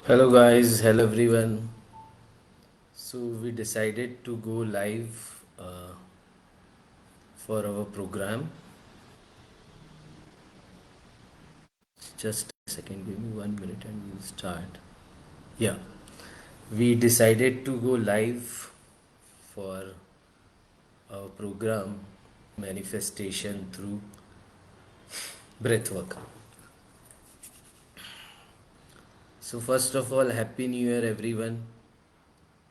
Hello guys, hello everyone. So we decided to go live for our program. Just a second, give me 1 minute and we'll start. Yeah, we decided to go live for our program manifestation through breathwork. So first of all, happy new year everyone.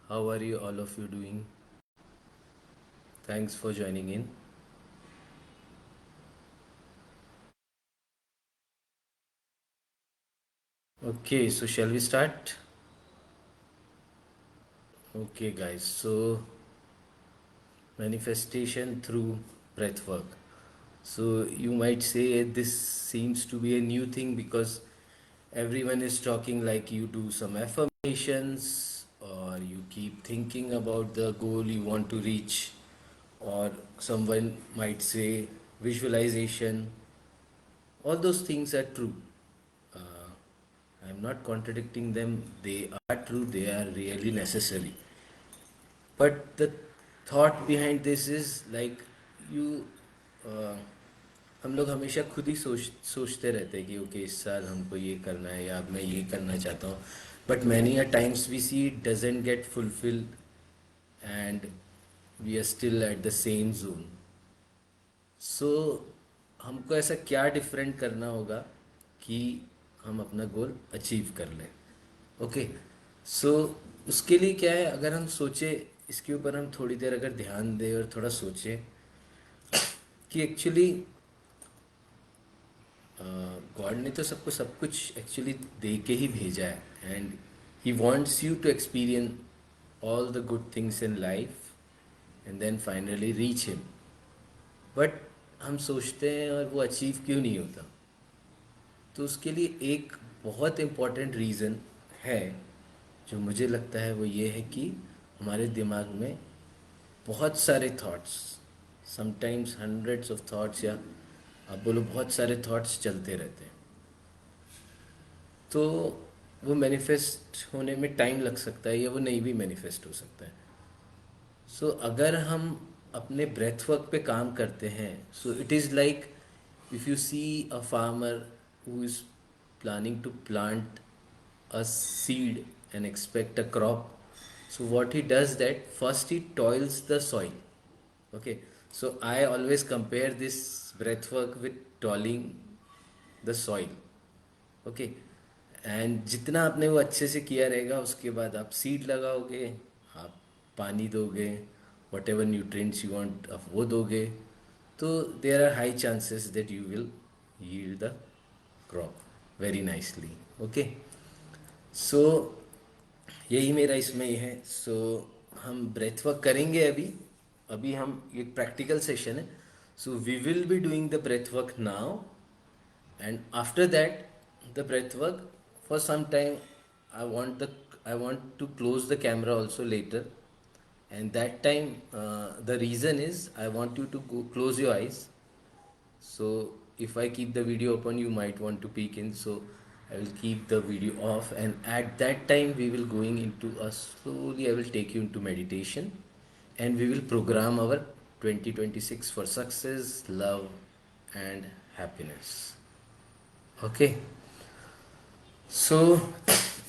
How are you all of you doing? Thanks for joining in. Okay, so shall we start? Okay guys, so manifestation through breath work. So you might say this seems to be a new thing because everyone is talking like you do some affirmations or you keep thinking about the goal you want to reach, or someone might say visualization. All those things are true. uh, I'm not contradicting them, they are true, they are really necessary. But the thought behind this is like you uh, हम लोग हमेशा खुद ही सोचते रहते हैं कि okay इस साल हमको ये करना है या मैं ये करना चाहता हूँ, but many a times we see it doesn't get fulfil and we are still at the same zone. So हमको ऐसा क्या डिफरेंट करना होगा कि हम अपना गोल अचीव कर लें. ओके, सो उसके लिए क्या है, अगर हम सोचे इसके ऊपर, हम थोड़ी देर अगर ध्यान दें और थोड़ा सोचें कि एक्चुअली गॉड ने तो सबको सब कुछ एक्चुअली दे के ही भेजा है, and he wants you to experience all the good things in life and then finally reach him. But हम सोचते हैं और वो अचीव क्यों नहीं होता. तो उसके लिए एक बहुत इम्पॉर्टेंट रीज़न है जो मुझे लगता है, वो ये है कि हमारे दिमाग में बहुत सारे thoughts, sometimes hundreds of thoughts, या आप बोलो बहुत सारे थॉट्स चलते रहते हैं. तो वो मैनिफेस्ट होने में टाइम लग सकता है या वो नहीं भी मैनिफेस्ट हो सकता है. सो अगर हम अपने ब्रेथ वर्क पे काम करते हैं, so it is like if you see a farmer who is planning to plant a seed and expect a crop. So what he does, that first he toils the soil. Okay, so I always compare this breath work with toiling the soil. Okay, and जितना आपने वो अच्छे से किया रहेगा, उसके बाद आप सीड लगाओगे, आप पानी दोगे, whatever nutrients you want आप वो दोगे, तो there are high chances that you will yield the crop very nicely. Okay, so यही मेरा इसमें ये है. सो हम ब्रेथ वर्क करेंगे अभी. अभी हम एक प्रैक्टिकल सेशन है. So we will be doing the breath work now, and after that the breath work for some time. I want to close the camera also later, and that time the reason is I want you to close your eyes. So if I keep the video open, you might want to peek in, so I will keep the video off, and at that time we will going into a slowly, I will take you into meditation, and we will program our 2026 for success, love and happiness. Okay, so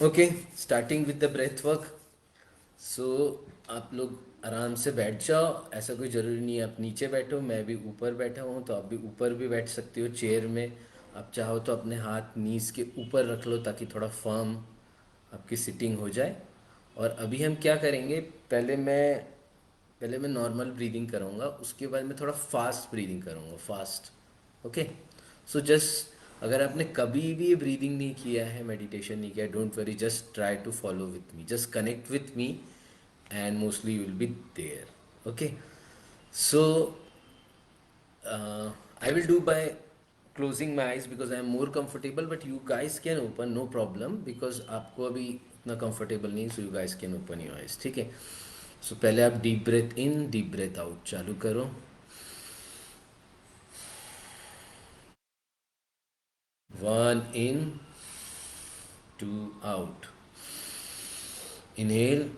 okay, starting with the breath work. So आप लोग आराम से बैठ जाओ. ऐसा कोई ज़रूरी नहीं है आप नीचे बैठो, मैं भी ऊपर बैठा हूँ, तो आप भी ऊपर भी बैठ सकते हो चेयर में. आप चाहो तो अपने हाथ नीज के ऊपर रख लो ताकि थोड़ा फर्म आपकी सिटिंग हो जाए. और अभी हम क्या करेंगे, पहले मैं नॉर्मल ब्रीदिंग करूँगा, उसके बाद मैं थोड़ा फास्ट ब्रीदिंग करूँगा, फास्ट. ओके, सो जस्ट अगर आपने कभी भी ये ब्रीदिंग नहीं किया है, मेडिटेशन नहीं किया, don't worry, just try to follow with me, just connect with me, and mostly you will be there. Okay, so I will do by closing my eyes because I am more comfortable, but you guys can open, no problem, because आपको अभी इतना comfortable नहीं, so you guys can open your eyes. ठीक है. So पहले आप deep breath in, deep breath out चालू करो. 1 in, 2 out. Inhale,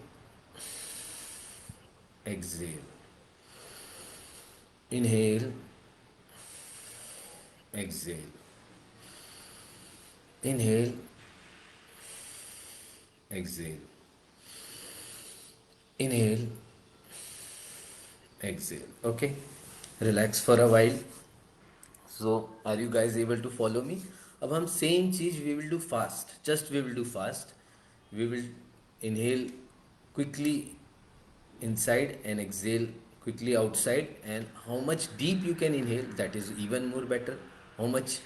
exhale. Inhale, exhale. Inhale, exhale. Inhale, exhale. Okay, relax for a while. So, are you guys able to follow me? अब हम same चीज we will do fast. Just we will do fast. We will inhale quickly inside and exhale quickly outside. And how much deep you can inhale, that is even more better. How much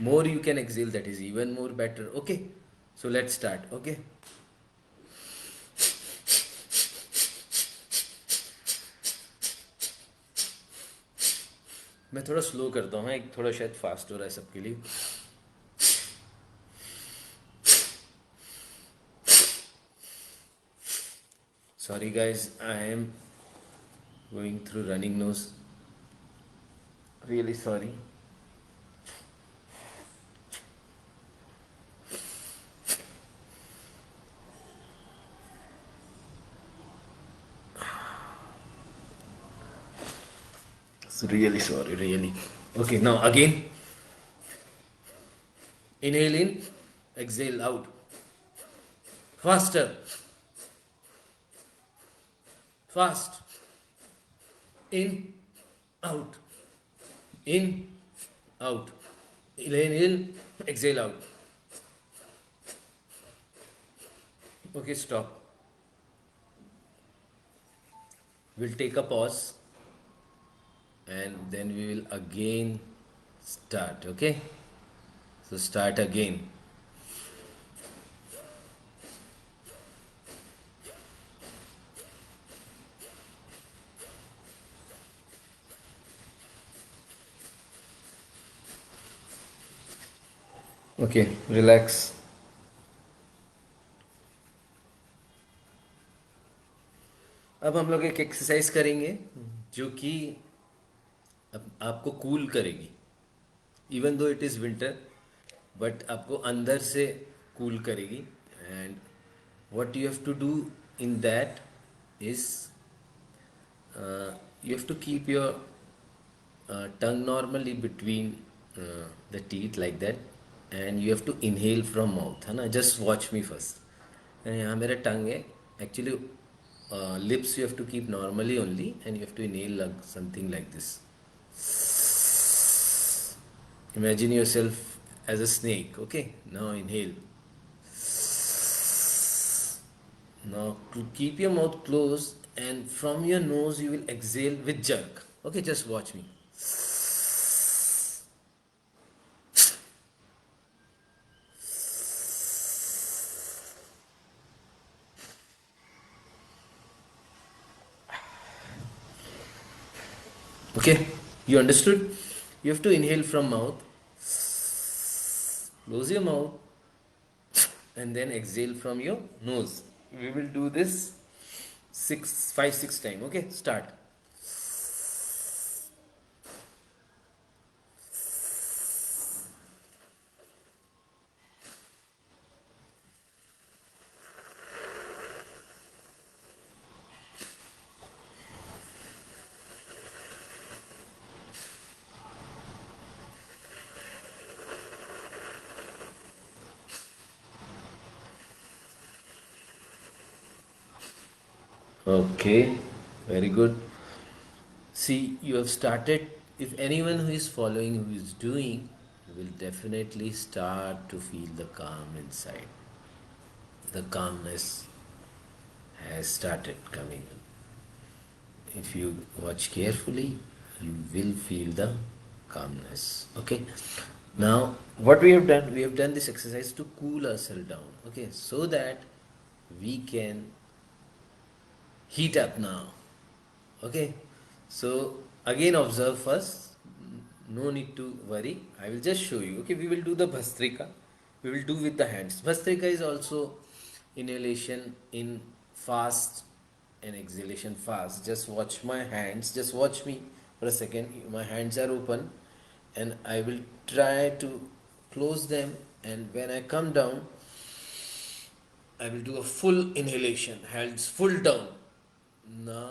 more you can exhale, that is even more better. Okay, so let's start. Okay. मैं थोड़ा slow करता हूँ, एक थोड़ा शायद fast हो रहा है सबके लिए. Sorry guys, I am going through running nose. Really sorry. Really sorry, really. Okay, now again. Inhale in, exhale out. Faster. Fast. In, out. In, out. Inhale in, exhale out. Okay, stop. We'll take a pause and then we will again start. Okay? So start again. Okay, relax. अब हम लोग एक exercise करेंगे जो कि आपको cool करेगी. Even though it is winter, but आपको अंदर से कूल करेगी. And what you have to do in that is you have to keep your tongue normally between the teeth like that, and you have to inhale from mouth, है ना. just watch me first. यहाँ मेरा tongue है actually. Lips you have to keep normally only, and you have to inhale like something like this. Imagine yourself as a snake. Okay, now inhale. Now keep your mouth closed, and from your nose you will exhale with jerk. Okay, just watch me. Okay, you understood? You have to inhale from mouth, close your mouth, and then exhale from your nose. We will do this 6 times. Okay, start. Okay, very good. See, you have started. If anyone who is following, who is doing, will definitely start to feel the calm inside. The calmness has started coming. If you watch carefully, you will feel the calmness. Okay. Now, what we have done this exercise to cool ourselves down. Okay, so that we can heat up now. Okay, so again observe first. No need to worry. I will just show you. Okay, we will do the Bhastrika. We will do with the hands. Bhastrika is also inhalation in fast and exhalation fast. Just watch my hands. Just watch me for a second. My hands are open, and I will try to close them. And when I come down, I will do a full inhalation, hands full down. Now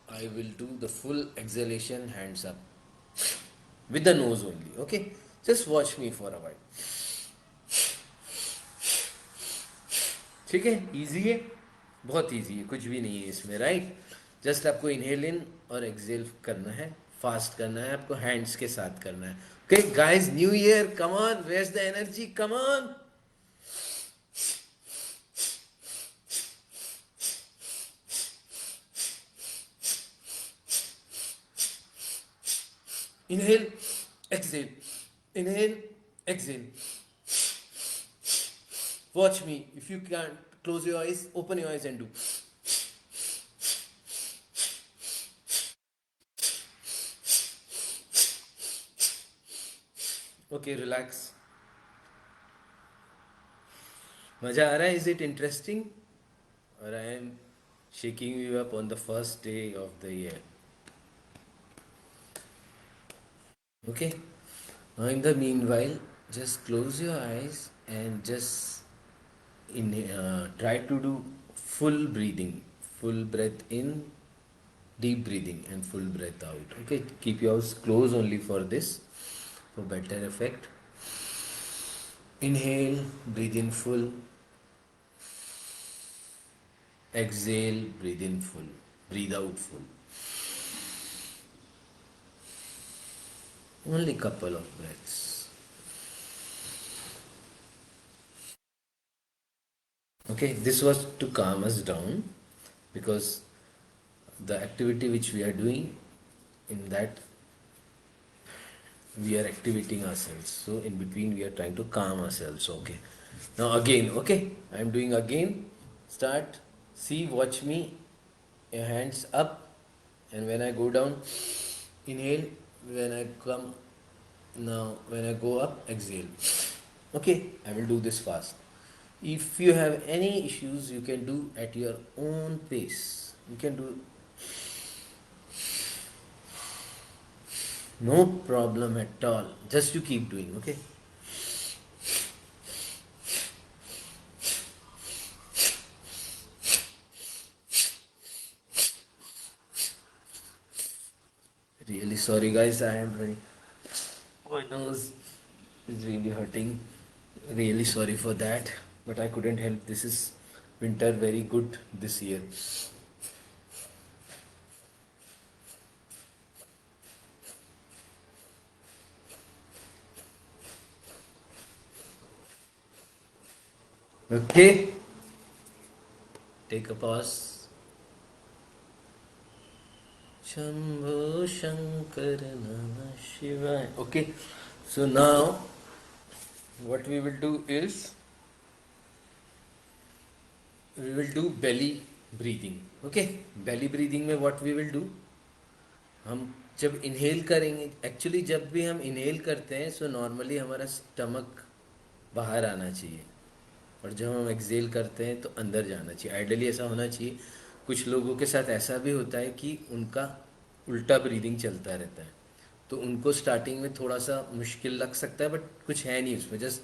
I will do the full exhalation, hands up, with the nose only. Okay, just watch me for a while. ठीक है, easy है, बहुत easy है, कुछ भी नहीं है इसमें, राइट? जस्ट आपको इनहेल इन और एक्सेल करना है, फास्ट करना है, आपको हैंड्स के साथ करना है. Okay guys, new year, come on, where's the energy, come on. Inhale, exhale, inhale, exhale. Watch me. If you can't, close your eyes, open your eyes and do. Okay, relax. मजा आ रहा है? Is it interesting? Or I am shaking you up on the first day of the year? Okay. Now in the meanwhile, just close your eyes and just try to do full breathing, full breath in, deep breathing, and full breath out. Okay, keep your eyes closed only for this, for better effect. Inhale, breathe in full. Exhale, breathe in full. Breathe out full. Only couple of breaths. Okay, this was to calm us down, because the activity which we are doing, in that we are activating ourselves. So in between we are trying to calm ourselves. Okay. Now again, okay, I am doing again. Start. See, watch me. Your hands up, and when I go down, inhale. When I come, now when I go up, exhale. Okay, I will do this fast. If you have any issues, you can do at your own pace. You can do, no problem at all. Just you keep doing, okay? Really sorry, guys. I am very. My nose is really hurting. Really sorry for that. But I couldn't help. This is winter very good this year. Okay. Take a pause. Shambho Shankar Namah Shivaya. Okay. So now what we will do is we will do belly breathing. Okay, belly breathing में what we will do, हम जब inhale करेंगे, actually जब भी हम inhale करते हैं so normally हमारा स्टमक बाहर आना चाहिए, और जब हम एक्सेल करते हैं तो अंदर जाना चाहिए. आइडियली ऐसा होना चाहिए. कुछ लोगों के साथ ऐसा भी होता है कि उनका उल्टा ब्रीदिंग चलता रहता है, तो उनको स्टार्टिंग में थोड़ा सा मुश्किल लग सकता है, बट कुछ है नहीं उसमें. जस्ट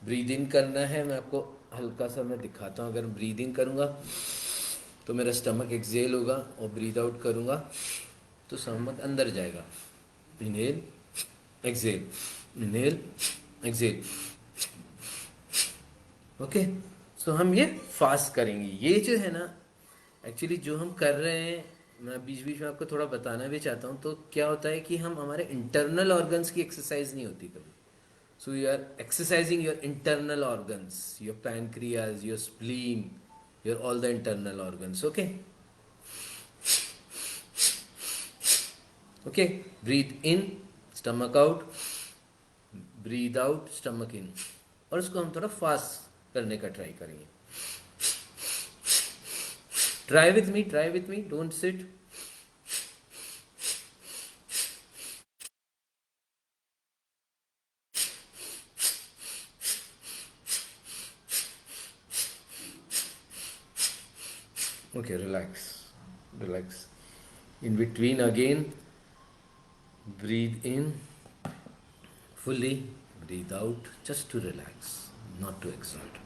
ब्रीद इन करना है. मैं आपको हल्का सा मैं दिखाता हूँ. अगर ब्रीद इन करूँगा तो मेरा स्टमक एक्सेल होगा, और ब्रीद आउट करूँगा तो स्टमक अंदर जाएगा. Inhale, exhale, inhale, exhale. Okay, so हम ये फास्ट करेंगे. ये जो है ना, एक्चुअली जो हम कर रहे हैं, मैं बीच बीच में आपको थोड़ा बताना भी चाहता हूँ. तो क्या होता है कि हम हमारे इंटरनल ऑर्गन्स की एक्सरसाइज नहीं होती कभी. So you are exercising your internal organs, your pancreas, your spleen, your all the internal organs. Okay, okay. Breathe in, stomach out, breathe out, stomach in. और उसको हम थोड़ा फास्ट करने का ट्राई करेंगे. Try with me, don't sit. Okay, relax, relax. In between again, breathe in fully, breathe out, just to relax, not to exert.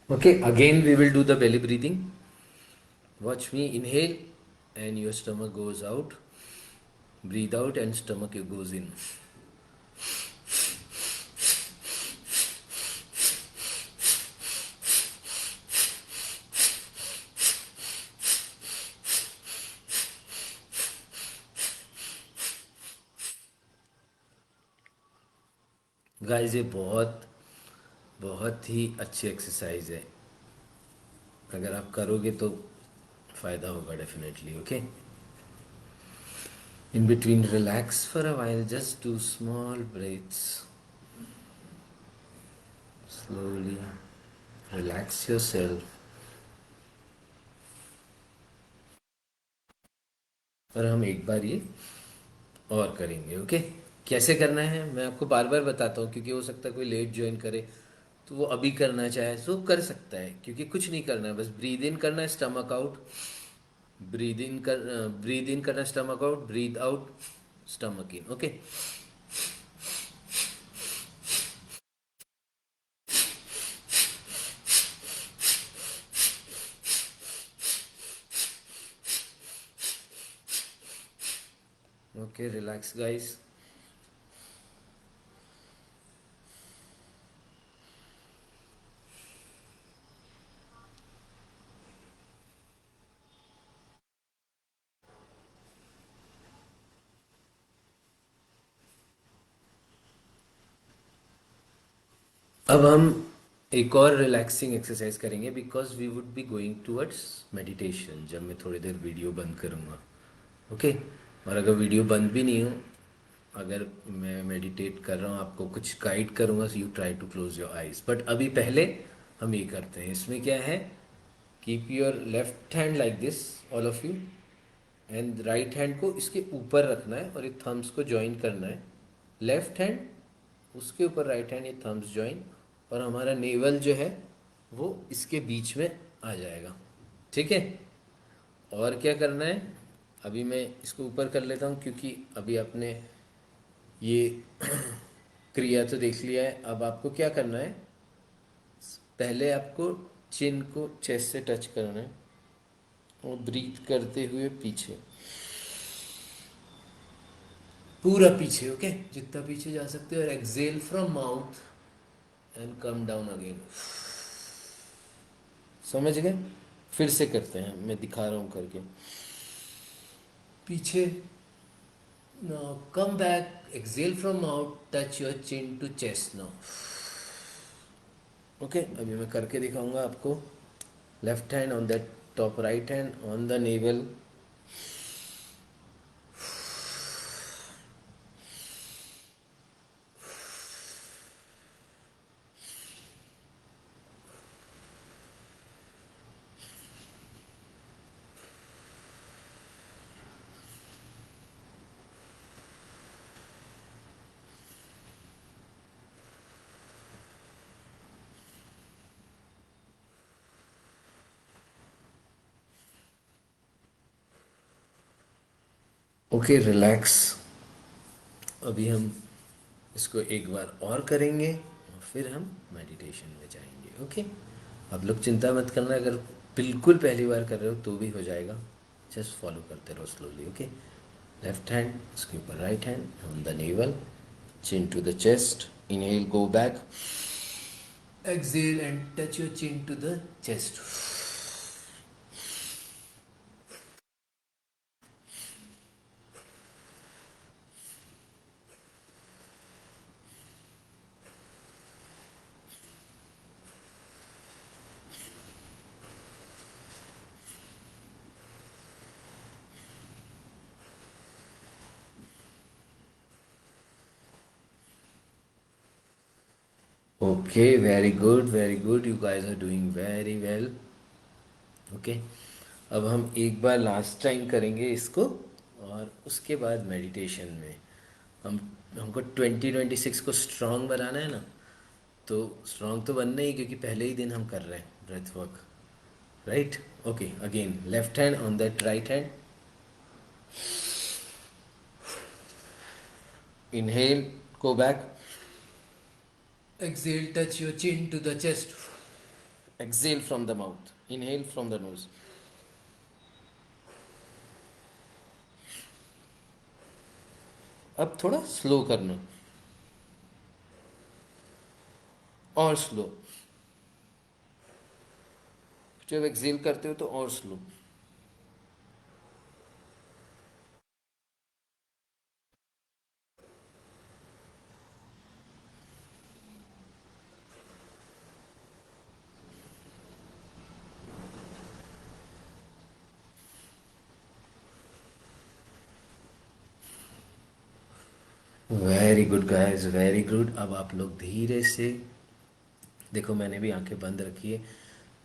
Okay, again we will do the belly breathing. Watch me inhale and your stomach goes out. Breathe out and stomach goes in. Guys ये बहुत बहुत ही अच्छी exercise है. अगर आप करोगे तो फ़ायदा होगा definitely. Okay, in between relax for a while, just do small breaths. Slowly relax yourself. और हम एक बार ये और करेंगे. ओके, कैसे करना है मैं आपको बार बार बताता हूँ, क्योंकि हो सकता है कोई लेट ज्वाइन करे तो वो अभी करना चाहे तो कर सकता है, क्योंकि कुछ नहीं करना है, बस ब्रीद इन करना है, स्टमक आउट. ब्रीद इन करना, stomach out. Breathe out, stomach in. Okay. Okay, relax guys. अब हम एक और रिलैक्सिंग एक्सरसाइज करेंगे, because we would be going towards meditation जब मैं थोड़ी देर वीडियो बंद करूँगा. ओके. और अगर वीडियो बंद भी नहीं हो, अगर मैं मेडिटेट कर रहा हूँ, आपको कुछ गाइड करूँगा, so you try to close your eyes. But अभी पहले हम ये करते हैं. इसमें क्या है, keep your left hand like this, all of you, and right hand को इसके ऊपर रखना है और ये थम्स को ज्वाइन करना है. लेफ्ट हैंड उसके ऊपर, राइट हैंड, ये थम्स ज्वाइन, और हमारा नेवल जो है वो इसके बीच में आ जाएगा. ठीक है. और क्या करना है, अभी मैं इसको ऊपर कर लेता हूँ, क्योंकि अभी आपने ये क्रिया तो देख लिया है. अब आपको क्या करना है, पहले आपको चिन को चेस्ट से टच करना है और ब्रीथ करते हुए पीछे, पूरा पीछे. ओके, जितना पीछे जा सकते हो. और exhale from mouth and come down again. समझ गए. फिर से करते हैं, मैं दिखा रहा हूँ करके. पीछे, now come back, exhale from mouth, touch your chin to chest now. Okay, अभी मैं करके दिखाऊंगा आपको. Left hand on that top, right hand on the navel. Okay, relax. अभी हम इसको एक बार और करेंगे और फिर हम मेडिटेशन में जाएंगे. ओके. आप लोग चिंता मत करना, अगर बिल्कुल पहली बार कर रहे हो तो भी हो जाएगा. जस्ट फॉलो करते रहो स्लोली. ओके. लेफ्ट हैंड इसके ऊपर, right hand on the naval, chin to the chest. Inhale, go back. Exhale and touch your chin to the chest. Okay, very good, very good. You guys are doing very well. Okay. अब हम एक बार last time करेंगे इसको, और उसके बाद meditation में हम हमको 2026 को स्ट्रांग बनाना है ना. तो स्ट्रांग तो बनना ही, क्योंकि पहले ही दिन हम कर रहे हैं breath work. Right. Okay, again left hand on that right hand. Inhale, go back. Exhale, touch your chin to the chest. Exhale from the mouth, inhale from the nose. अब थोड़ा स्लो करना, और स्लो। जब Excel करते हो तो और slow. Very good guys, very good. अब आप लोग धीरे से, देखो मैंने भी आंखें बंद रखी है।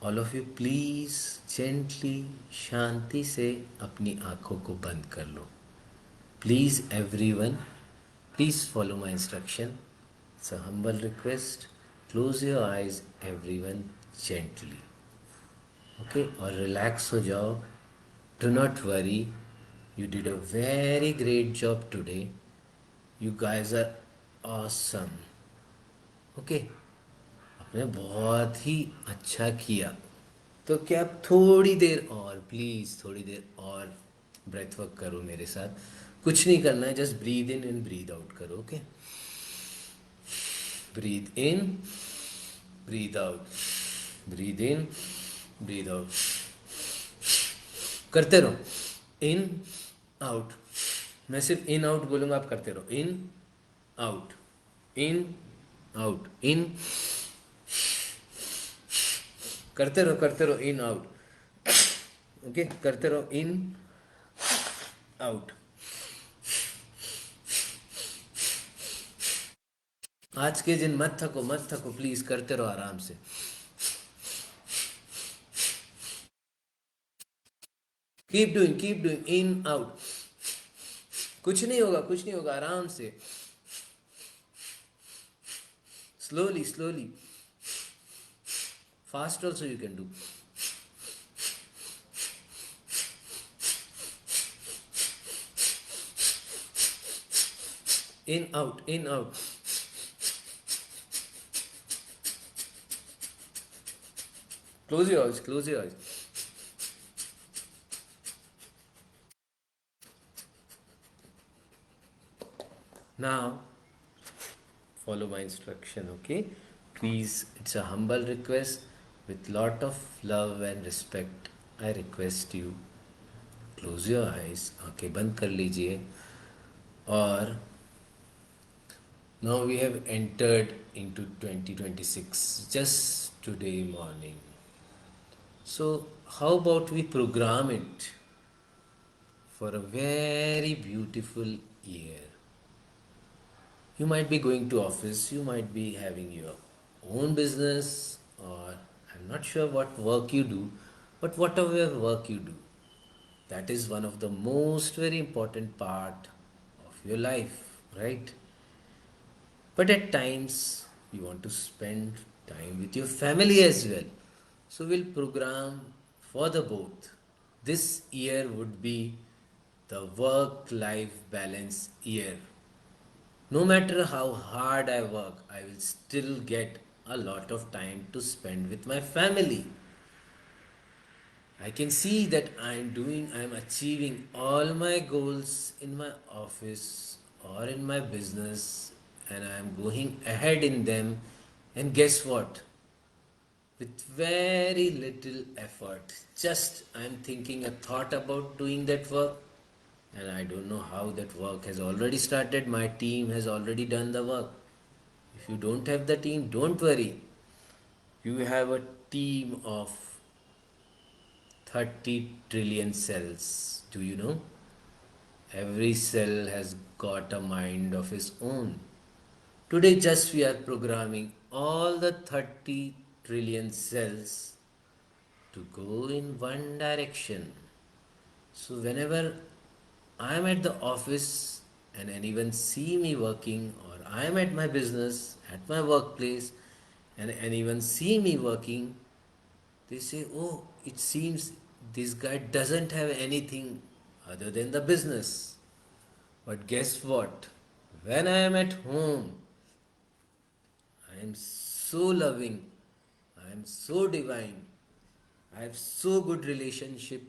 All of you please gently, शांति से अपनी आंखों को बंद कर लो। Please everyone, please follow my instruction. It's a humble request. Close your eyes everyone, gently. Okay, और रिलैक्स हो जाओ। Do not worry, you did a very great job today. You guys are awesome. Okay, आपने बहुत ही अच्छा किया। तो क्या आप थोड़ी देर और, प्लीज़ थोड़ी देर और ब्रेथ वर्क करो मेरे साथ। कुछ नहीं करना है, just breathe in and breathe out करो। Okay, breathe in, breathe out, breathe in, breathe out. करते रहो, इन आउट। मैं सिर्फ इन आउट बोलूँगा, आप करते रहो। इन आउट, इन आउट, इन। करते रहो, इन आउट। ओके, करते रहो, इन आउट। आज के दिन मत थको, मत थको, प्लीज करते रहो आराम से। Keep doing, in out. कुछ नहीं होगा, कुछ नहीं होगा, आराम से। Slowly slowly, fast also you can do. In out, in out. Close your eyes, close your eyes. Now follow my instruction, okay? Please, it's a humble request. With lot of love and respect, I request you, close your eyes, आंखें बंद कर लीजिए। और now we have entered into 2026 just today morning. So how about we program it for a very beautiful year? You might be going to office, you might be having your own business, or I'm not sure what work you do, but whatever work you do, that is one of the most very important part of your life, right? But at times you want to spend time with your family as well. So we'll program for the both. This year would be the work life balance year. No matter how hard I work, I will still get a lot of time to spend with my family. I can see that I'm achieving all my goals in my office or in my business, and I'm going ahead in them. And guess what? With very little effort, just I'm thinking a thought about doing that work, and I don't know how that work has already started. My team has already done the work. If you don't have the team, don't worry. You have a team of 30 trillion cells. Do you know? Every cell has got a mind of its own. Today, just we are programming all the 30 trillion cells to go in one direction. So, whenever I am at the office and anyone see me working, or I am at my business, at my workplace, and anyone see me working, they say, oh, it seems this guy doesn't have anything other than the business. But guess what? When I am at home, I am so loving. I am so divine. I have so good relationship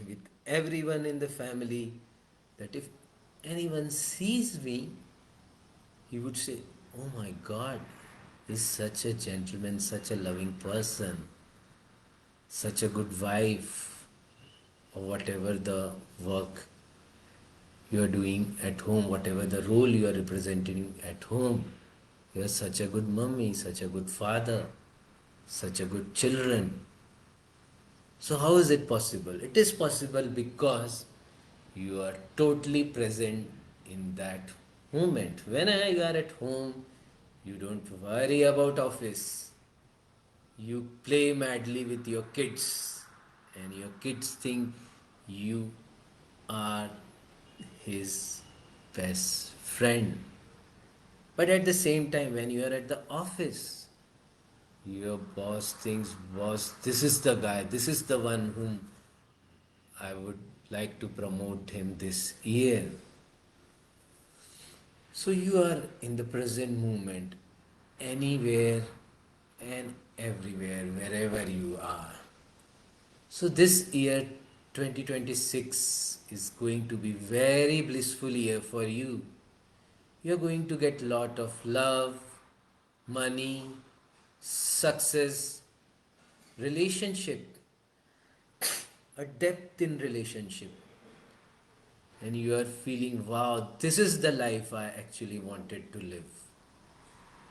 with everyone in the family that if anyone sees me, he would say, "Oh my God, he's such a gentleman, such a loving person, such a good wife, or whatever the work you are doing at home, whatever the role you are representing at home. You are such a good mummy, such a good father, such a good children." So, how is it possible? It is possible because you are totally present in that moment. When you are at home, you don't worry about office. You play madly with your kids, and your kids think you are his best friend. But at the same time, when you are at the office, your boss thinks, boss, this is the guy, this is the one whom I would like to promote him this year. So you are in the present moment, anywhere and everywhere, wherever you are. So this year 2026 is going to be very blissful year for you. You're going to get lot of love, money, success, relationship, a depth in relationship, and you are feeling, wow, this is the life I actually wanted to live.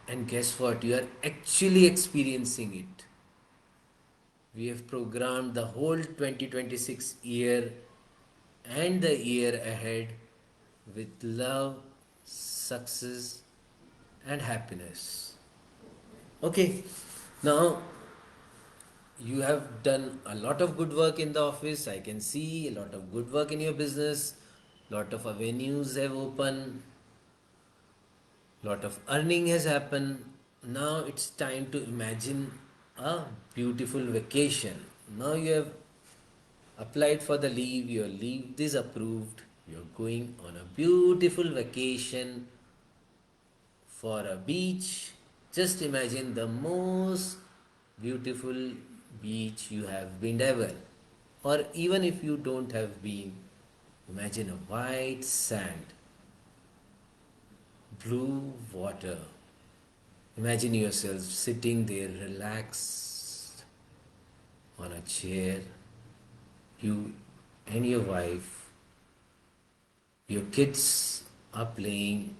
And guess what? You are actually experiencing it. We have programmed the whole 2026 year and the year ahead with love, success, and happiness. Okay, now you have done a lot of good work in the office. I can see a lot of good work in your business. Lot of avenues have opened. Lot of earning has happened. Now it's time to imagine a beautiful vacation. Now you have applied for the leave. Your leave is approved. You're going on a beautiful vacation for a beach. Just imagine the most beautiful beach you have been ever. Or even if you don't have been, imagine a white sand, blue water. Imagine yourself sitting there relaxed on a chair, you and your wife, your kids are playing,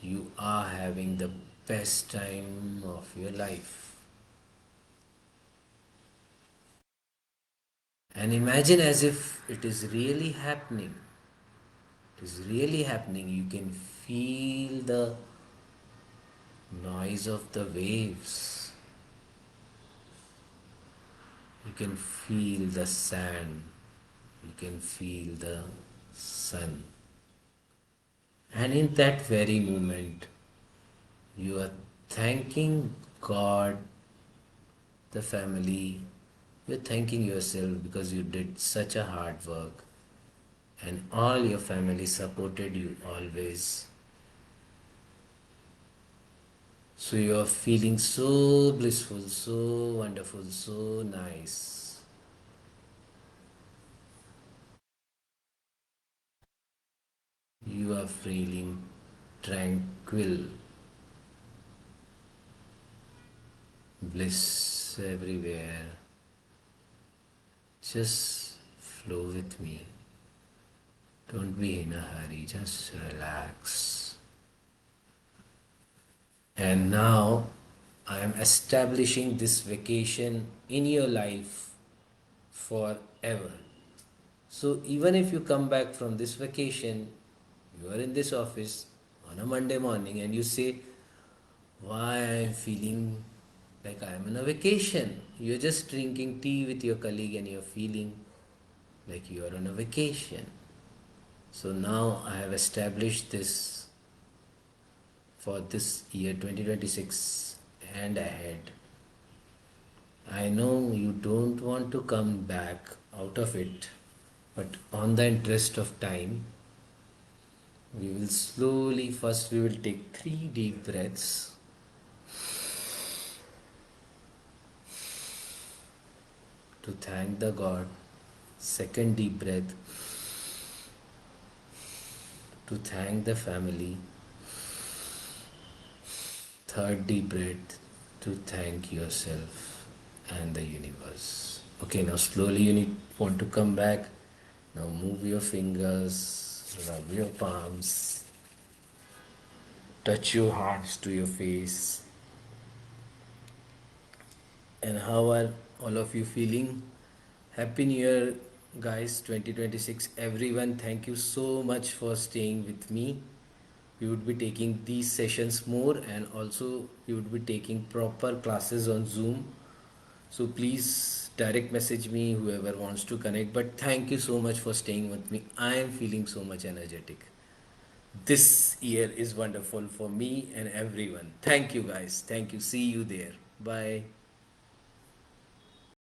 you are having the best time of your life. And imagine as if it is really happening. It is really happening. You can feel the noise of the waves. You can feel the sand. You can feel the sun. And in that very moment, you are thanking God, the family, you're thanking yourself because you did such a hard work and all your family supported you always. So you are feeling so blissful, so wonderful, so nice. You are feeling tranquil, bliss everywhere. Just flow with me. Don't be in a hurry, just relax. And now I am establishing this vacation in your life forever. So even if you come back from this vacation, you are in this office on a Monday morning and you say, why I am feeling like I am on a vacation. You're just drinking tea with your colleague and you're feeling like you are on a vacation. So now I have established this for this year 2026 and ahead. I know you don't want to come back out of it, but on the interest of time, we will slowly, first, we will take 3 deep breaths. to thank the God. Second deep breath to thank the family. Third deep breath to thank yourself and the universe. Okay, now slowly want to come back. Now move your fingers, rub your palms, touch your hands to your face. And how are all of you feeling? Happy New Year, guys, 2026. Everyone, thank you so much for staying with me. We would be taking these sessions more, and also we would be taking proper classes on Zoom. So please direct message me whoever wants to connect. But thank you so much for staying with me. I am feeling so much energetic. This year is wonderful for me and everyone. Thank you, guys. Thank you. See you there. Bye.